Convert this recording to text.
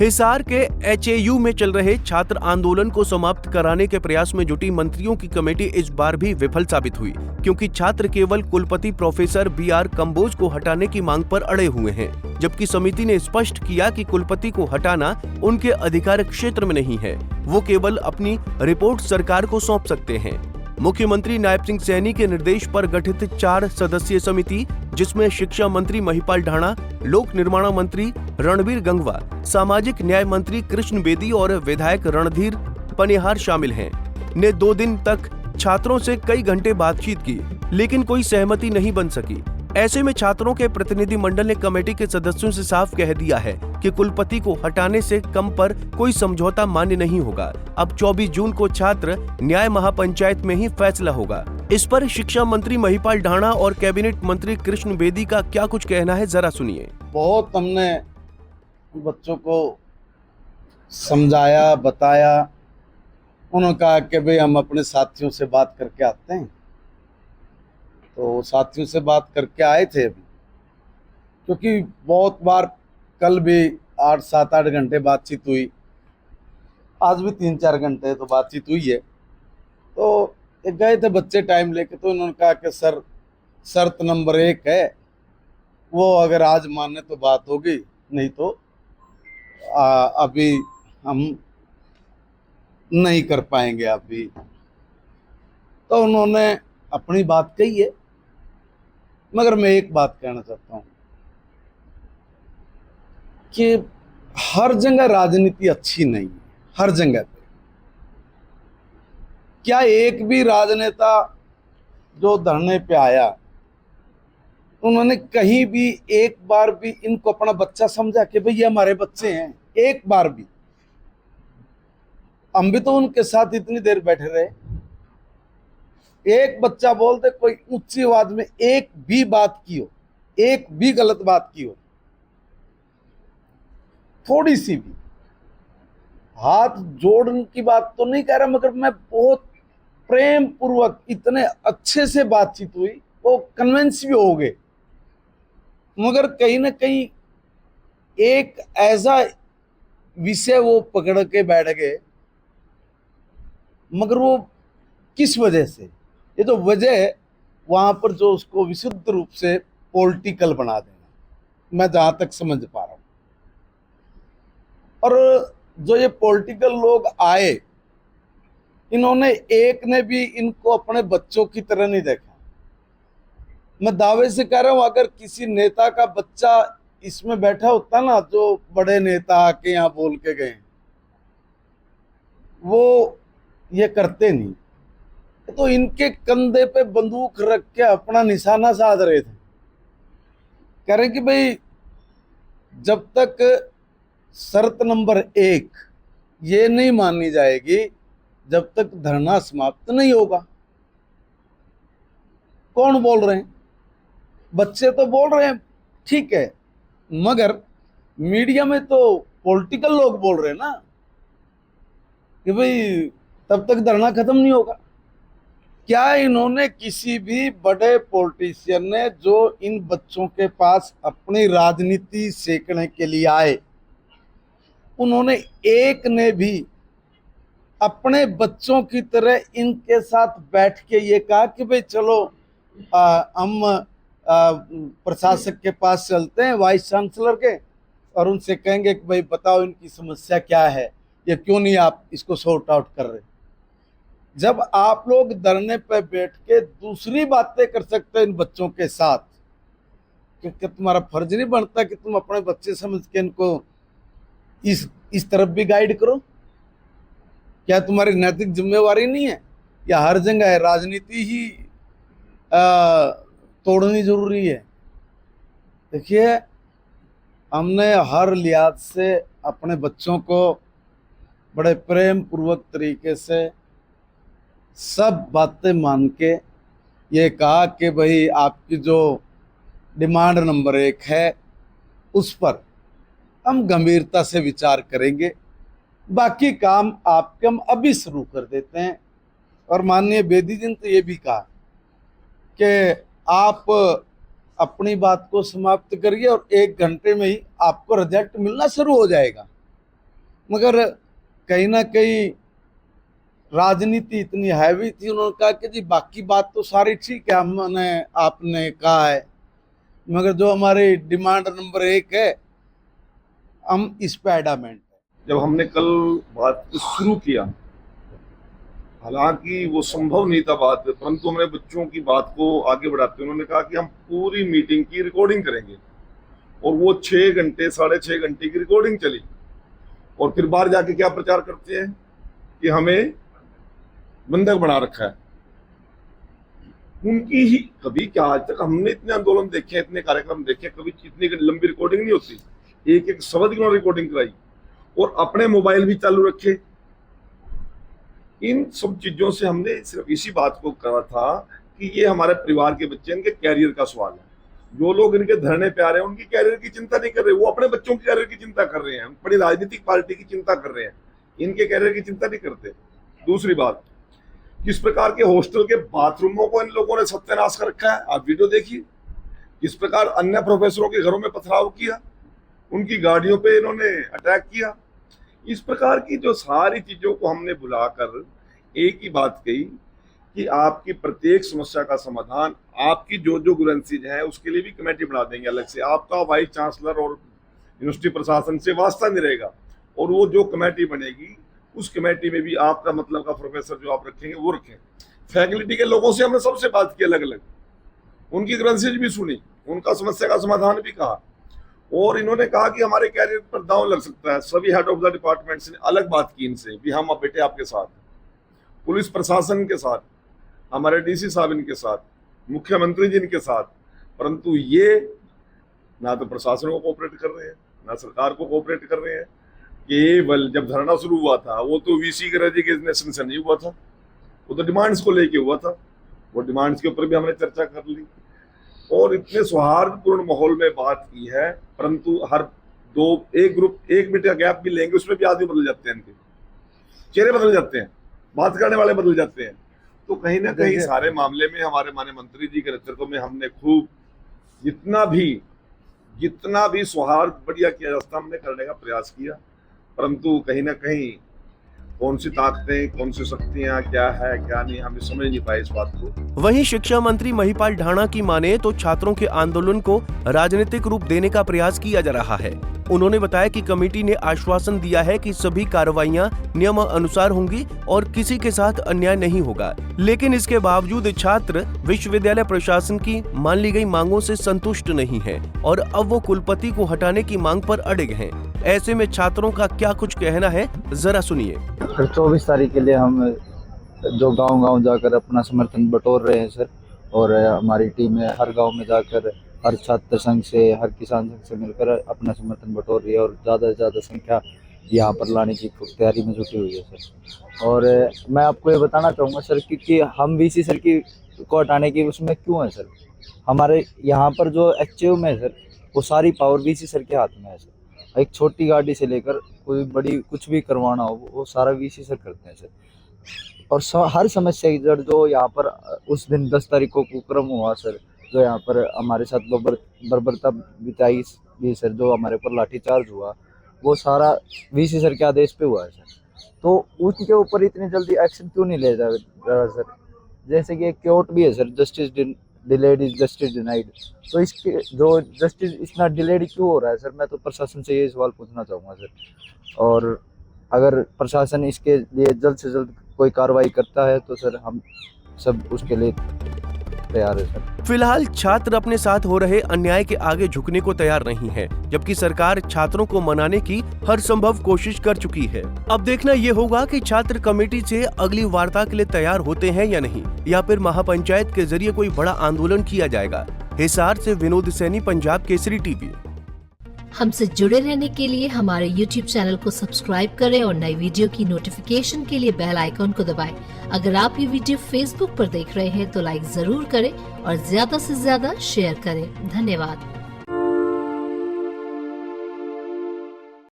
हिसार के एचएयू में चल रहे छात्र आंदोलन को समाप्त कराने के प्रयास में जुटी मंत्रियों की कमेटी इस बार भी विफल साबित हुई, क्योंकि छात्र केवल कुलपति प्रोफेसर बीआर कंबोज को हटाने की मांग पर अड़े हुए हैं, जबकि समिति ने स्पष्ट किया कि कुलपति को हटाना उनके अधिकार क्षेत्र में नहीं है, वो केवल अपनी रिपोर्ट सरकार को सौंप सकते हैं। मुख्यमंत्री नायब सिंह सैनी के निर्देश पर गठित 4 सदस्यीय समिति, जिसमें शिक्षा मंत्री महिपाल ढाणा, लोक निर्माण मंत्री रणबीर गंगवा, सामाजिक न्याय मंत्री कृष्ण बेदी और विधायक रणधीर पनिहार शामिल हैं, ने 2 दिन तक छात्रों से कई घंटे बातचीत की, लेकिन कोई सहमति नहीं बन सकी। ऐसे में छात्रों के प्रतिनिधि मंडल ने कमेटी के सदस्यों से साफ कह दिया है कि कुलपति को हटाने से कम पर कोई समझौता मान्य नहीं होगा। अब 24 जून को छात्र न्याय महापंचायत में ही फैसला होगा। इस पर शिक्षा मंत्री महिपाल ढाणा और कैबिनेट मंत्री कृष्ण बेदी का क्या कुछ कहना है, जरा सुनिए। बहुत हमने बच्चों को समझाया, बताया। उन्होंने कहा कि भाई हम अपने साथियों से बात करके आते हैं, तो साथियों से बात करके आए थे अभी, क्योंकि बहुत बार कल भी 8-7-8 घंटे बातचीत हुई, आज भी 3-4 घंटे तो बातचीत हुई है। तो एक गए थे बच्चे टाइम लेके, तो उन्होंने कहा कि सर शर्त नंबर 1 है, वो अगर आज माने तो बात होगी, नहीं तो अभी हम नहीं कर पाएंगे अभी। तो उन्होंने अपनी बात कही है, मगर मैं एक बात कहना चाहता हूं कि हर जगह राजनीति अच्छी नहीं है, हर जगह पे। क्या एक भी राजनेता जो धरने पे आया, उन्होंने कहीं भी एक बार भी इनको अपना बच्चा समझा कि भाई ये हमारे बच्चे हैं? एक बार भी। हम भी तो उनके साथ इतनी देर बैठे रहे। एक बच्चा बोलते, कोई ऊंची आवाज में एक भी बात की हो, एक भी गलत बात की हो, थोड़ी सी भी, हाथ जोड़ने की बात तो नहीं कह रहा, मगर मैं बहुत प्रेम पूर्वक, इतने अच्छे से बातचीत हुई, वो कन्विंस भी हो गए। मगर कहीं ना कहीं एक ऐसा विषय वो पकड़ के बैठ गए, मगर वो किस वजह से, ये तो वजह वहां पर जो उसको विशुद्ध रूप से पॉलिटिकल बना देना, मैं जहां तक समझ पा रहा हूं। और जो ये पॉलिटिकल लोग आए, इन्होंने एक ने भी इनको अपने बच्चों की तरह नहीं देखा। मैं दावे से कह रहा हूं, अगर किसी नेता का बच्चा इसमें बैठा होता ना, जो बड़े नेता आके यहाँ बोल के गए, वो ये करते नहीं। तो इनके कंधे पे बंदूक रख के अपना निशाना साध रहे थे, कह रहे कि भाई जब तक शर्त नंबर 1 ये नहीं मानी जाएगी, जब तक धरना समाप्त नहीं होगा। कौन बोल रहे हैं? बच्चे तो बोल रहे हैं, ठीक है, मगर मीडिया में तो पॉलिटिकल लोग बोल रहे हैं ना कि भाई तब तक धरना खत्म नहीं होगा। क्या इन्होंने किसी भी बड़े पॉलिटिशियन ने, जो इन बच्चों के पास अपनी राजनीति सेकने के लिए आए, उन्होंने एक ने भी अपने बच्चों की तरह इनके साथ बैठ के ये कहा कि भाई चलो हम प्रशासक के पास चलते हैं, वाइस चांसलर के, और उनसे कहेंगे कि भाई बताओ इनकी समस्या क्या है, ये क्यों नहीं आप इसको सॉर्ट आउट कर रहे। जब आप लोग धरने पर बैठ के दूसरी बातें कर सकते हो इन बच्चों के साथ, कि तुम्हारा फर्ज नहीं बनता कि तुम अपने बच्चे समझ के इनको इस तरफ भी गाइड करो? क्या तुम्हारी नैतिक जिम्मेवारी नहीं है? या हर जगह है राजनीति ही तोड़नी जरूरी है? देखिए, हमने हर लिहाज से अपने बच्चों को बड़े प्रेम पूर्वक तरीके से सब बातें मान के ये कहा कि भाई आपकी जो डिमांड नंबर 1 है, उस पर हम गंभीरता से विचार करेंगे, बाकी काम आपके हम अभी शुरू कर देते हैं। और माननीय बेदी जी ने तो ये भी कहा कि आप अपनी बात को समाप्त करिए और 1 घंटे में ही आपको रिजल्ट मिलना शुरू हो जाएगा। मगर कहीं ना कहीं राजनीति इतनी हैवी थी, उन्होंने कहा कि जी बाकी बात तो सारी ठीक है, हमने आपने कहा है, मगर जो हमारी डिमांड नंबर 1 है, हम इस पे एडामेंट है। जब हमने कल बात शुरू किया, हालांकि वो संभव नहीं था बात, परंतु हमने बच्चों की बात को आगे बढ़ाते उन्होंने कहा कि हम पूरी मीटिंग की रिकॉर्डिंग करेंगे, और वो 6 घंटे 6.5 घंटे की रिकॉर्डिंग चली, और फिर बाहर जाके क्या प्रचार करते हैं कि हमें बंधक बना रखा है। उनकी ही कभी क्या, आज तक हमने इतने आंदोलन देखे, इतने कार्यक्रम देखे, कभी इतनी लंबी रिकॉर्डिंग नहीं होती। एक एक शब्द की रिकॉर्डिंग कराई और अपने मोबाइल भी चालू रखे। इन सब चीजों से हमने सिर्फ इसी बात को कहा था कि ये हमारे परिवार के बच्चे, इनके कैरियर का सवाल है। जो लोग इनके धरने पे आ रहे हैं उनकी कैरियर की चिंता नहीं कर रहे, वो अपने बच्चों के कैरियर की चिंता कर रहे हैं, बड़ी राजनीतिक पार्टी की चिंता कर रहे हैं, इनके कैरियर की चिंता नहीं करते। दूसरी बात, किस प्रकार के हॉस्टल के बाथरूमों को इन लोगों ने सत्यानाश कर रखा है, आप वीडियो देखिए। किस प्रकार अन्य प्रोफेसरों के घरों में पथराव किया, उनकी गाड़ियों पे इन्होंने अटैक किया। इस प्रकार की जो सारी चीजों को हमने बुलाकर एक ही बात कही कि आपकी प्रत्येक समस्या का समाधान, आपकी जो जो ग्रीवेंसेज है उसके लिए भी कमेटी बना देंगे अलग से। आपका वाइस चांसलर और यूनिवर्सिटी प्रशासन से वास्ता नहीं रहेगा, और वो जो कमेटी बनेगी उस कमेटी में भी आपका मतलब का प्रोफेसर जो आप रखेंगे वो रखें। फैकल्टी के लोगों से हमने सबसे बात की अलग अलग, उनकी ग्रीवेंसेज भी सुनी, उनका समस्या का समाधान भी कहा, और इन्होंने कहा कि हमारे कैरियर पर दांव लग सकता है। सभी हेड ऑफ द डिपार्टमेंट्स ने अलग बात की इनसे भी, हम अब बेटे आपके साथ, पुलिस प्रशासन के साथ, हमारे डीसी साहब इनके साथ, मुख्यमंत्री जी इनके साथ, परंतु ये ना तो प्रशासन को कोऑपरेट कर रहे हैं, ना सरकार को कोऑपरेट कर रहे हैं। केवल जब धरना शुरू हुआ था वो तो वीसी के रेजिग्नेशन से नहीं हुआ था, वो तो डिमांड्स को लेके हुआ था। वो डिमांड्स के ऊपर भी हमने चर्चा कर ली और इतने सौहार्दपूर्ण माहौल में बात की है, परंतु एक ग्रुप 1 मिनट का गैप भी लेंगे उसमें भी आदमी बदल जाते हैं, इनके चेहरे बदल जाते हैं, बात करने वाले बदल जाते हैं। तो कहीं ना कहीं सारे मामले में हमारे माननीय मंत्री जी के नेतृत्व में हमने खूब जितना भी सौहार्द बढ़िया किया जा सकता हमने करने का प्रयास किया, परंतु कहीं ना कहीं कौन सी ताकतें, कौन सी शक्तियां, क्या है क्या नहीं, हमें समझ नहीं पाए इस बात को। वहीं शिक्षा मंत्री महिपाल ढाणा की माने तो छात्रों के आंदोलन को राजनीतिक रूप देने का प्रयास किया जा रहा है। उन्होंने बताया कि कमेटी ने आश्वासन दिया है कि सभी कार्रवाइयां नियम अनुसार होंगी और किसी के साथ अन्याय नहीं होगा, लेकिन इसके बावजूद छात्र विश्वविद्यालय प्रशासन की मान ली गई मांगों से संतुष्ट नहीं है और अब वो कुलपति को हटाने की मांग पर अड़िग हैं। ऐसे में छात्रों का क्या कुछ कहना है, जरा सुनिए। 24 तारीख के लिए हम जो गांव-गांव जाकर अपना समर्थन बटोर रहे हैं सर, और हमारी टीम है हर गांव में जाकर हर छात्र संघ से, हर किसान संघ से मिलकर अपना समर्थन बटोर रही है और ज़्यादा से ज़्यादा संख्या यहाँ पर लाने की तैयारी में जुटी हुई है सर। और मैं आपको ये बताना चाहूँगा सर कि हम वीसी सर को हटाने की उसमें क्यों है सर, हमारे यहाँ पर जो एचयू में है सर वो सारी पावर वीसी सर के हाथ में है सर। एक छोटी गाड़ी से लेकर कोई बड़ी कुछ भी करवाना हो वो सारा वीसी सर करते हैं सर। और हर समस्या की जड़ जो यहाँ पर उस दिन 10 तारीख को कुकर्म हुआ सर, जो यहाँ पर हमारे साथ बर्बरता बिताई भी सर, जो हमारे ऊपर लाठीचार्ज हुआ, वो सारा वीसी सर के आदेश पे हुआ है सर। तो उसके ऊपर इतनी जल्दी एक्शन क्यों नहीं ले जा रहा सर? जैसे कि एक कोर्ट भी है sir, justice delayed is justice denied. तो इसके जो जस्टिस इतना डिलेड क्यों हो रहा है सर? मैं तो प्रशासन से ये सवाल पूछना चाहूँगा सर। और अगर प्रशासन इसके लिए जल्द से जल्द कोई कार्रवाई करता है तो सर हम सब उसके लिए तैयार है सर। फिलहाल छात्र अपने साथ हो रहे अन्याय के आगे झुकने को तैयार नहीं है, जबकि सरकार छात्रों को मनाने की हर संभव कोशिश कर चुकी है। अब देखना ये होगा कि छात्र कमेटी से अगली वार्ता के लिए तैयार होते हैं या नहीं, या फिर महापंचायत के जरिए कोई बड़ा आंदोलन किया जाएगा। हिसार से विनोद सैनी, पंजाब केसरी टीवी। हमसे जुड़े रहने के लिए हमारे YouTube चैनल को सब्सक्राइब करें और नई वीडियो की नोटिफिकेशन के लिए बेल आइकॉन को दबाएं। अगर आप ये वीडियो Facebook पर देख रहे हैं तो लाइक जरूर करें और ज्यादा से ज्यादा शेयर करें। धन्यवाद।